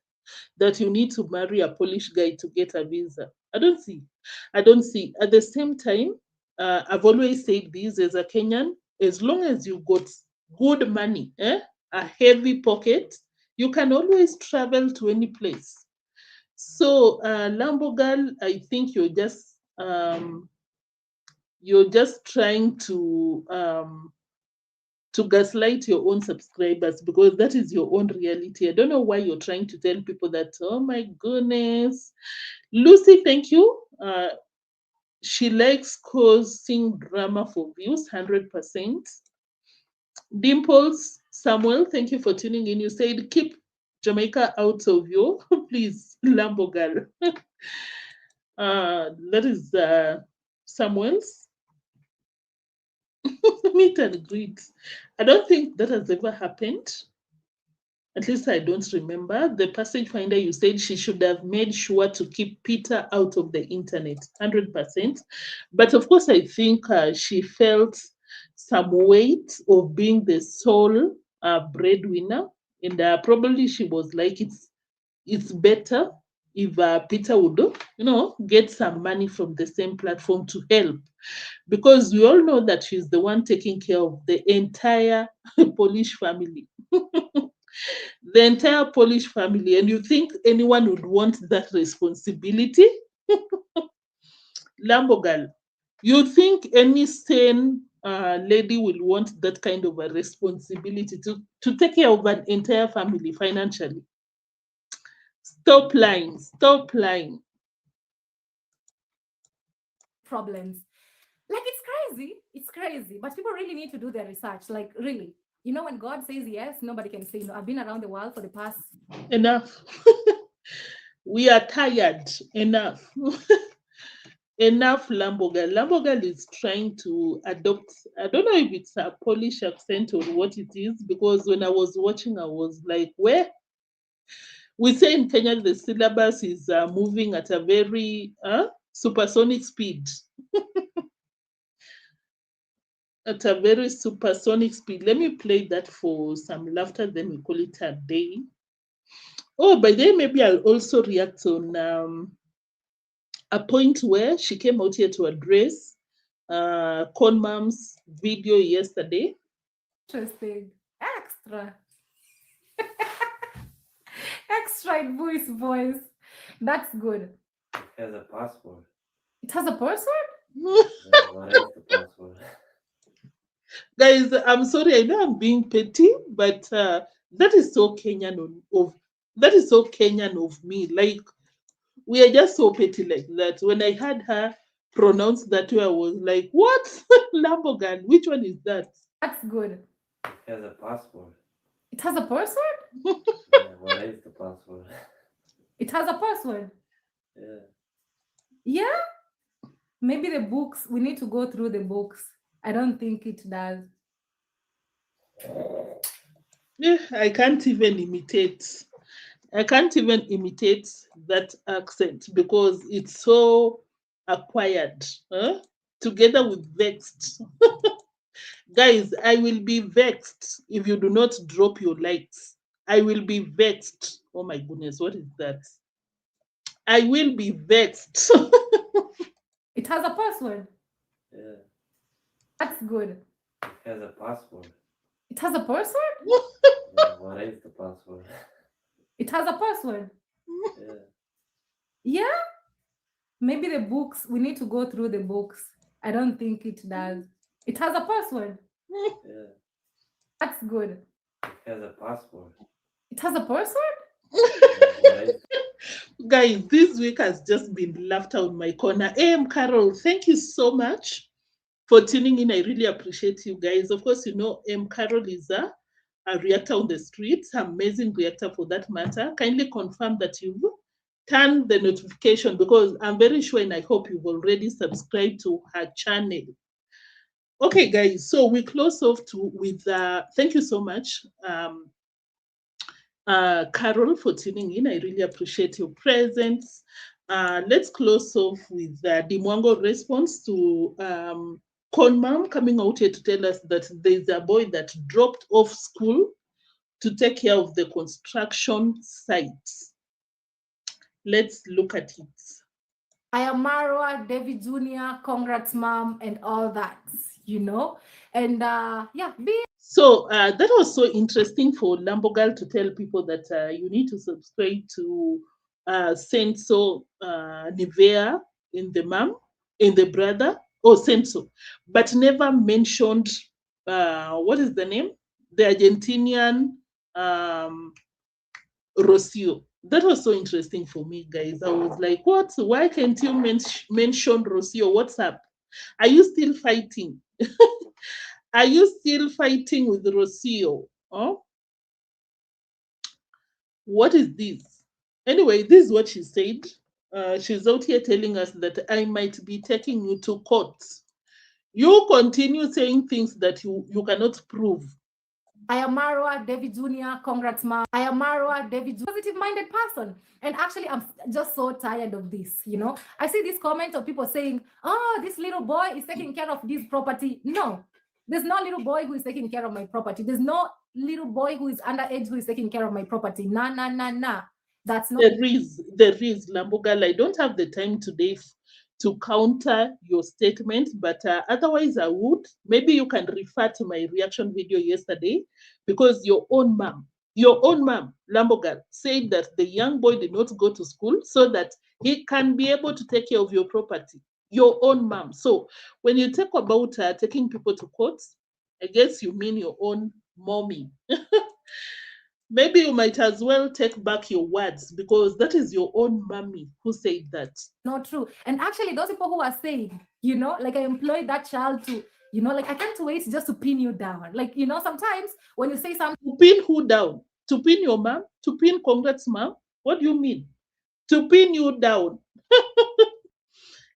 that you need to marry a Polish guy to get a visa? I don't see. At the same time, I've always said this as a Kenyan, as long as you got good money, a heavy pocket, you can always travel to any place. So, Lambo girl, I think you're just trying to gaslight your own subscribers because that is your own reality. I don't know why you're trying to tell people that, oh my goodness. Lucy, thank you. She likes causing drama for views, 100%. Dimples, Samuel, thank you for tuning in. You said keep Jamaica out of you. Please, Lambo girl. That is Samuel's. Meet and greet. I don't think that has ever happened. At least I don't remember. The passage finder, you said she should have made sure to keep Peter out of the internet, 100%. But of course, I think she felt some weight of being the sole breadwinner. And probably she was like, it's better if Peter would, get some money from the same platform to help. Because we all know that she's the one taking care of the entire Polish family. The entire Polish family. And you think anyone would want that responsibility? Lambo girl, you think any sane lady will want that kind of a responsibility to take care of an entire family financially? Stop lying. Stop lying. Problems. Like, it's crazy. It's crazy. But people really need to do their research. Like, really. You know, when God says yes, nobody can say no. I've been around the world for the past. Enough. We are tired. Enough. Enough, Lambo girl. Lambo girl is trying to adopt, I don't know if it's a Polish accent or what it is, because when I was watching, I was like, where? We say in Kenya the syllabus is moving at a very supersonic speed. At a very supersonic speed. Let me play that for some laughter, then we call it a day. Oh, by then maybe I'll also react on a point where she came out here to address Con Mom's video yesterday. Interesting. Extra. Extra voice. That's good. It has a password. It has a password? Yeah, what is the password? Guys, I'm sorry, I know I'm being petty, but that is so Kenyan of me. Like, we are just so petty like that. When I heard her pronounce that way, I was like, what? Lamborghini, which one is that? That's good. It has a password. It has a password? Yeah, what is the password? It has a password. Yeah. Yeah? Maybe the books, we need to go through the books. I don't think it does. Yeah, I can't even imitate. I can't even imitate that accent because it's so acquired, together with vexed. Guys, I will be vexed if you do not drop your likes. I will be vexed. Oh my goodness, what is that? I will be vexed. It has a password. Yeah. That's good. It has a password. It has a password? Yeah, what is the password? It has a password. Yeah. Yeah? Maybe the books, we need to go through the books. I don't think it does. It has a password. Yeah. That's good. It has a password. It has a password? Yeah, what is Guys, this week has just been laughter on my corner. Carol, thank you so much for tuning in. I really appreciate you guys. Of course, you know, Carol is a reactor on the streets, amazing reactor for that matter. Kindly confirm that you've turned the notification because I'm very sure and I hope you've already subscribed to her channel. Okay, guys, so we close off with thank you so much, Carol, for tuning in. I really appreciate your presence. Let's close off with Dee Mwango'S response to Con Mom coming out here to tell us that there's a boy that dropped off school to take care of the construction sites. Let's look at it. I am Marwa, David Jr., congrats, mom, and all that, you know? And yeah, So that was so interesting for Lambogal to tell people that you need to subscribe to Senso Nivea in the mom, in the brother, or Senso, but never mentioned what is the name? The Argentinian Rocio. That was so interesting for me, guys. I was like, what? Why can't you mention Rocio? What's up? Are you still fighting? Are you still fighting with Rocio? Oh, what is this? Anyway, this is what she said. She's out here telling us that I might be taking you to court. You continue saying things that you cannot prove. I am Marwa, David Jr., congrats, Ma. I am Marwa, David, positive-minded person. And actually, I'm just so tired of this, you know. I see these comments of people saying, oh, this little boy is taking care of this property. No, there's no little boy who is taking care of my property. There's no little boy who is underage who is taking care of my property. Nah, nah, nah, nah. That's not. There is, Lambogal. I don't have the time today to counter your statement, but otherwise I would. Maybe you can refer to my reaction video yesterday, because your own mom, Lambogal, said that the young boy did not go to school so that he can be able to take care of your property. Your own mom. So when you talk about taking people to court, I guess you mean your own mommy. Maybe you might as well take back your words, because that is your own mommy who said that. Not true. And actually, those people who are saying, you know, like I employed that child to, you know, like I can't wait just to pin you down. Like, you know, sometimes when you say something, To pin who down? To pin your mom? To pin congrats mom? What do you mean? To pin you down.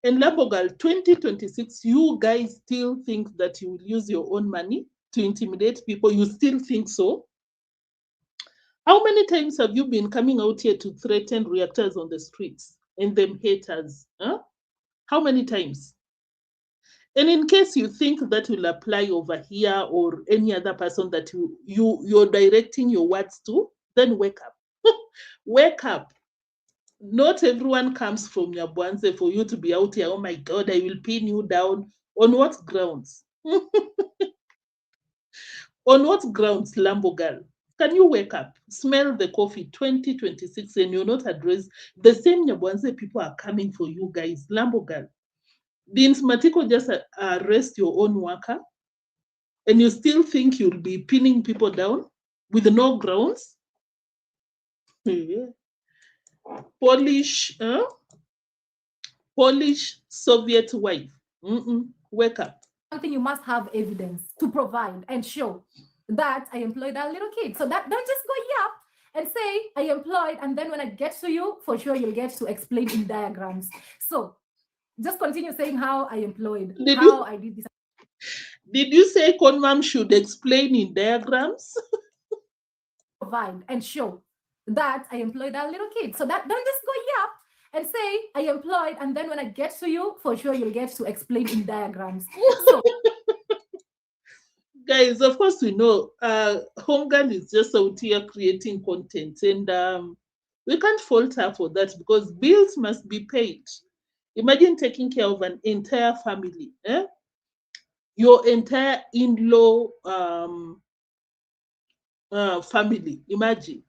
And Lambogal, 2026, you guys still think that you will use your own money to intimidate people? You still think so? How many times have you been coming out here to threaten reactors on the streets and them haters? Huh? How many times? And in case you think that will apply over here or any other person that you're directing your words to, then wake up. Wake up. Not everyone comes from Nyabwanze for you to be out here. Oh my God, I will pin you down. On what grounds? On what grounds, Lambo girl? Can you wake up, smell the coffee, 2026, and you're not addressed? The same Nyabwanze people are coming for you guys, Lambo girl. Didn't Matiko just arrest your own worker? And you still think you'll be pinning people down with no grounds? Yeah. Polish Soviet wife. Wake up. something you must have evidence to provide and show that I employed that little kid. So that don't just go yap and say I employed, and then when I get to you, for sure you'll get to explain in diagrams. So just continue saying how I employed, I did this. Did you say Conmam should explain in diagrams? Provide and show that I employed that little kid. So that don't just go yap and say I employed, and then when I get to you, for sure you'll get to explain in diagrams. So guys, of course we know Hongan is just out here creating content, and we can't fault her for that, because bills must be paid. Imagine taking care of an entire family, your entire in-law family. Imagine.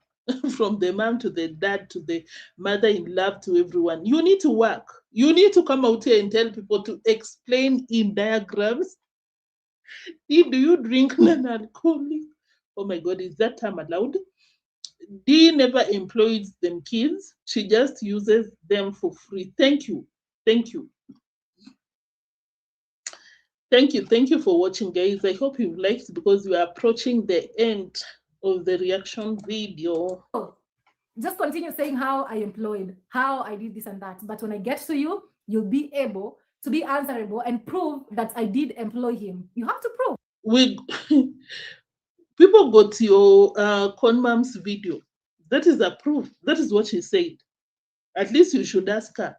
From the mom to the dad to the mother-in-law to everyone. You need to work. You need to come out here and tell people to explain in diagrams. Do you drink non-alcoholic? Oh my God, is that term allowed? Dee never employs them kids. She just uses them for free. Thank you. Thank you. Thank you. Thank you for watching, guys. I hope you liked, because we are approaching the end of the reaction video. Just continue saying how I employed, how I did this and that. But when I get to you, you'll be able to be answerable and prove that I did employ him. You have to prove. People got your Conmam's video. That is a proof. That is what she said. At least you should ask her.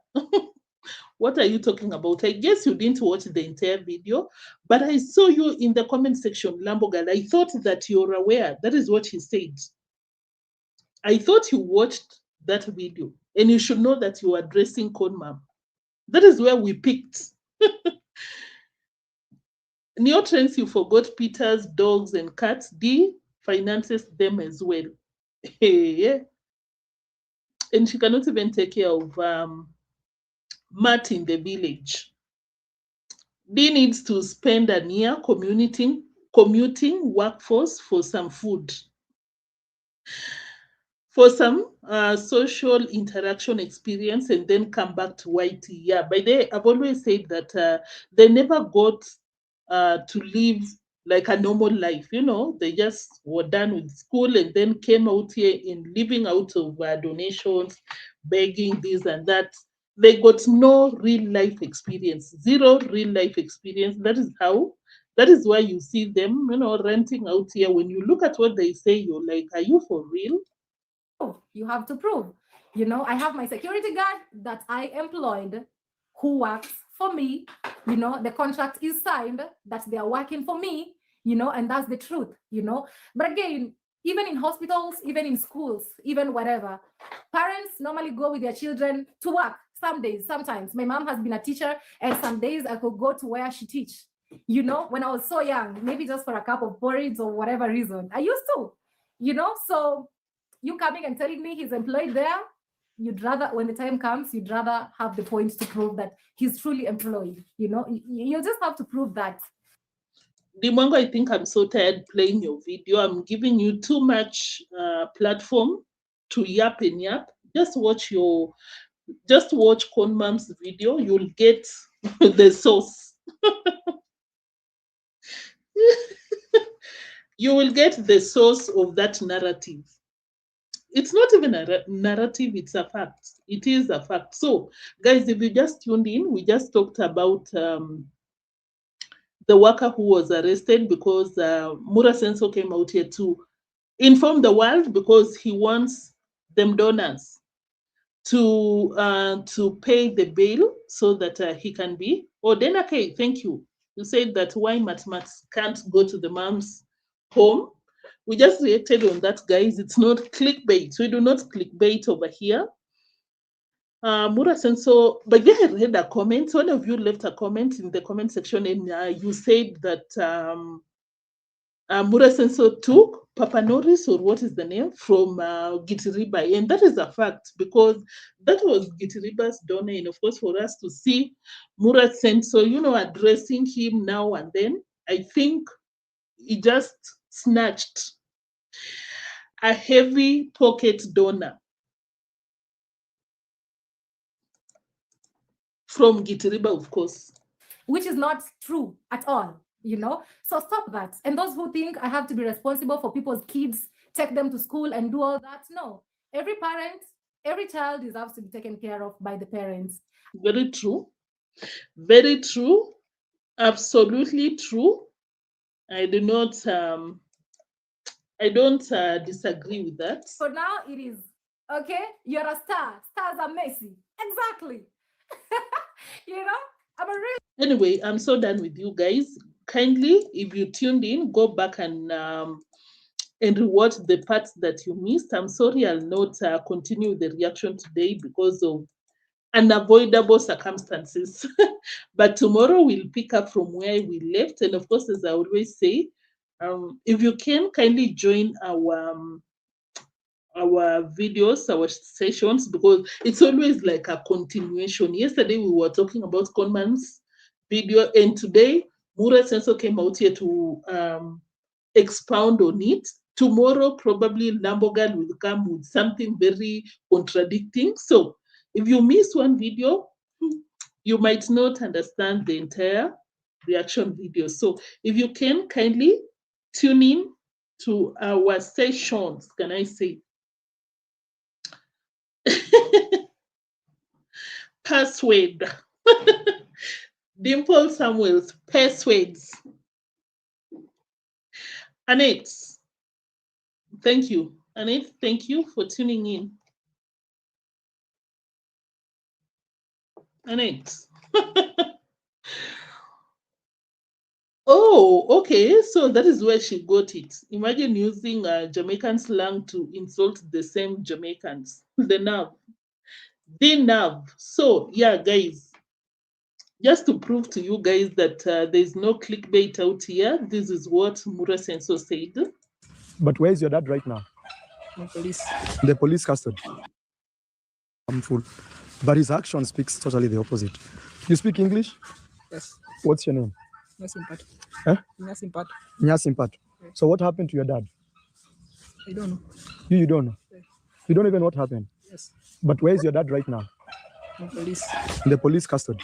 What are you talking about? I guess you didn't watch the entire video, but I saw you in the comment section, Lambogal. I thought that you're aware. That is what she said. I thought you watched that video, and you should know that you are addressing Conmam. That is where we picked. Neotrends, you forgot Peter's dogs and cats. D finances them as well. Yeah. and she cannot even take care of Matt in the village. Dee needs to spend a year commuting workforce for some food, for some social interaction experience, and then come back to YT. Yeah, by the way, I've always said that they never got to live like a normal life. You know, they just were done with school and then came out here in living out of donations, begging this and that. They got no real life experience, zero real life experience. That is why you see them, you know, renting out here. When you look at what they say, you're like, are you for real? You have to prove. You know, I have my security guard that I employed who works for me. You know, the contract is signed that they are working for me, you know, and that's the truth, you know. But again, even in hospitals, even in schools, even whatever, parents normally go with their children to work some days, sometimes. My mom has been a teacher, and some days I could go to where she teach. You know, when I was so young, maybe just for a cup of porridge or whatever reason, I used to, you know. So you coming and telling me he's employed there, you'd rather, when the time comes, you'd rather have the point to prove that he's truly employed. You know, you just have to prove that. Dee Mwango, I think I'm so tired playing your video. I'm giving you too much platform to yap and yap. Just watch Conmam's video. You'll get the source. You will get the source of that narrative. It's not even a narrative, it's a fact. It is a fact. So, guys, if you just tuned in, we just talked about the worker who was arrested because Mura Senso came out here to inform the world because he wants them donors to pay the bail so that he can be. Oh, then okay, thank you. You said that why Matmats can't go to the mom's home. We just reacted on that, guys. It's not clickbait. We do not clickbait over here. Mura Senso, but then I read a comment. One of you left a comment in the comment section, and you said that Mura Senso took Papa Norris, or what is the name, from Gitiriba. And that is a fact because that was Gitiriba's donor. And of course, for us to see Mura Senso, you know, addressing him now and then, I think he just snatched a heavy pocket donor from Gitiriba, of course. Which is not true at all, you know. So stop that. And those who think I have to be responsible for people's kids, take them to school and do all that, no. Every parent, every child deserves to be taken care of by the parents. Very true. Very true. Absolutely true. I do not I don't disagree with that. For now, it is. Okay? You're a star. Stars are messy. Exactly. You know? I'm a real. Anyway, I'm so done with you guys. Kindly, if you tuned in, go back and rewatch the parts that you missed. I'm sorry I'll not continue the reaction today because of unavoidable circumstances. But tomorrow we'll pick up from where we left. And of course, as I always say, if you can kindly join our videos, our sessions, because it's always like a continuation. Yesterday we were talking about Conman's video, and today Mura Senso came out here to expound on it. Tomorrow probably Lambogan will come with something very contradicting. So if you miss one video, you might not understand the entire reaction video. So if you can kindly tune in to our sessions, can I say? Persuade. Dimple Samuels, persuades. Annette, thank you. Annette, thank you for tuning in. Annette. Oh, okay. So that is where she got it. Imagine using Jamaican slang to insult the same Jamaicans. The nerve. The nerve. So, yeah, guys, just to prove to you guys that there's no clickbait out here, this is what Mura Senso said. But where is your dad right now? The police. The police custody. harmful, but his action speaks totally the opposite. You speak English? Yes. What's your name? Nyasimpat. Huh? Nyasimpat. Nyasimpat. So what happened to your dad? I don't know. You don't know? Yeah. You don't even know what happened? Yes. But where is your dad right now? The police. In the police custody.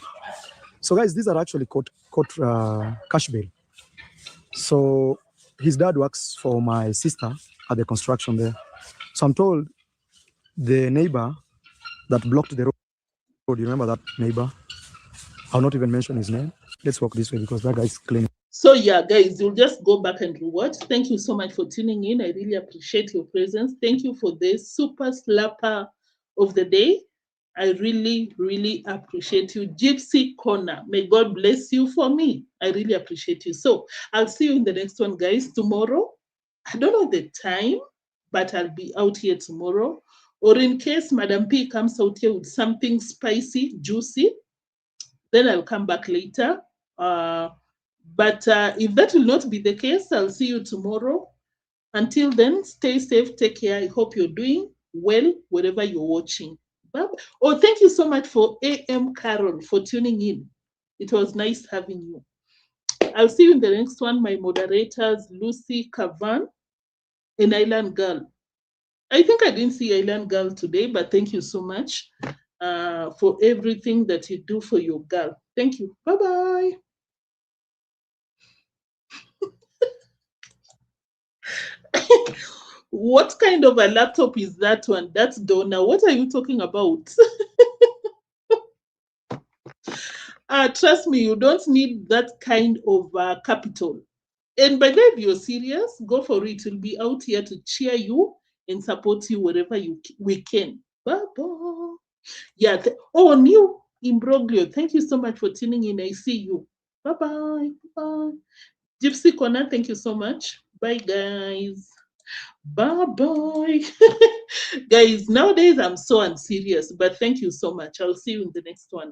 So guys, these are actually court cash bail. So his dad works for my sister at the construction there. So I'm told the neighbor that blocked the road, you remember that neighbor? I'll not even mention his name. Let's walk this way because that guy is claiming. So yeah, guys, you'll just go back and rewatch. Thank you so much for tuning in. I really appreciate your presence. Thank you for the super slapper of the day. I really, really appreciate you. Gypsy Corner, may God bless you for me. I really appreciate you. So I'll see you in the next one, guys, tomorrow. I don't know the time, but I'll be out here tomorrow. Or in case Madam P comes out here with something spicy, juicy, then I'll come back later. But if that will not be the case, I'll see you tomorrow. Until then, stay safe, take care. I hope you're doing well wherever you're watching. Bye. Oh, thank you so much for AM Carol for tuning in. It was nice having you. I'll see you in the next one. My moderators, Lucy Kavan and Island Girl. I think I didn't see Island Girl today, but thank you so much for everything that you do for your girl. Thank you. Bye-bye. What kind of a laptop is that one? That's Donna. What are you talking about? Trust me, you don't need that kind of capital. And by the way, if you're serious, go for it. We'll be out here to cheer you and support you wherever we can. Bye-bye. Yeah. Oh, new imbroglio. Thank you so much for tuning in. I see you. Bye-bye. Bye. Gypsy Corner, thank you so much. Bye, guys. Bye-bye. Guys, nowadays I'm so unserious, but thank you so much. I'll see you in the next one.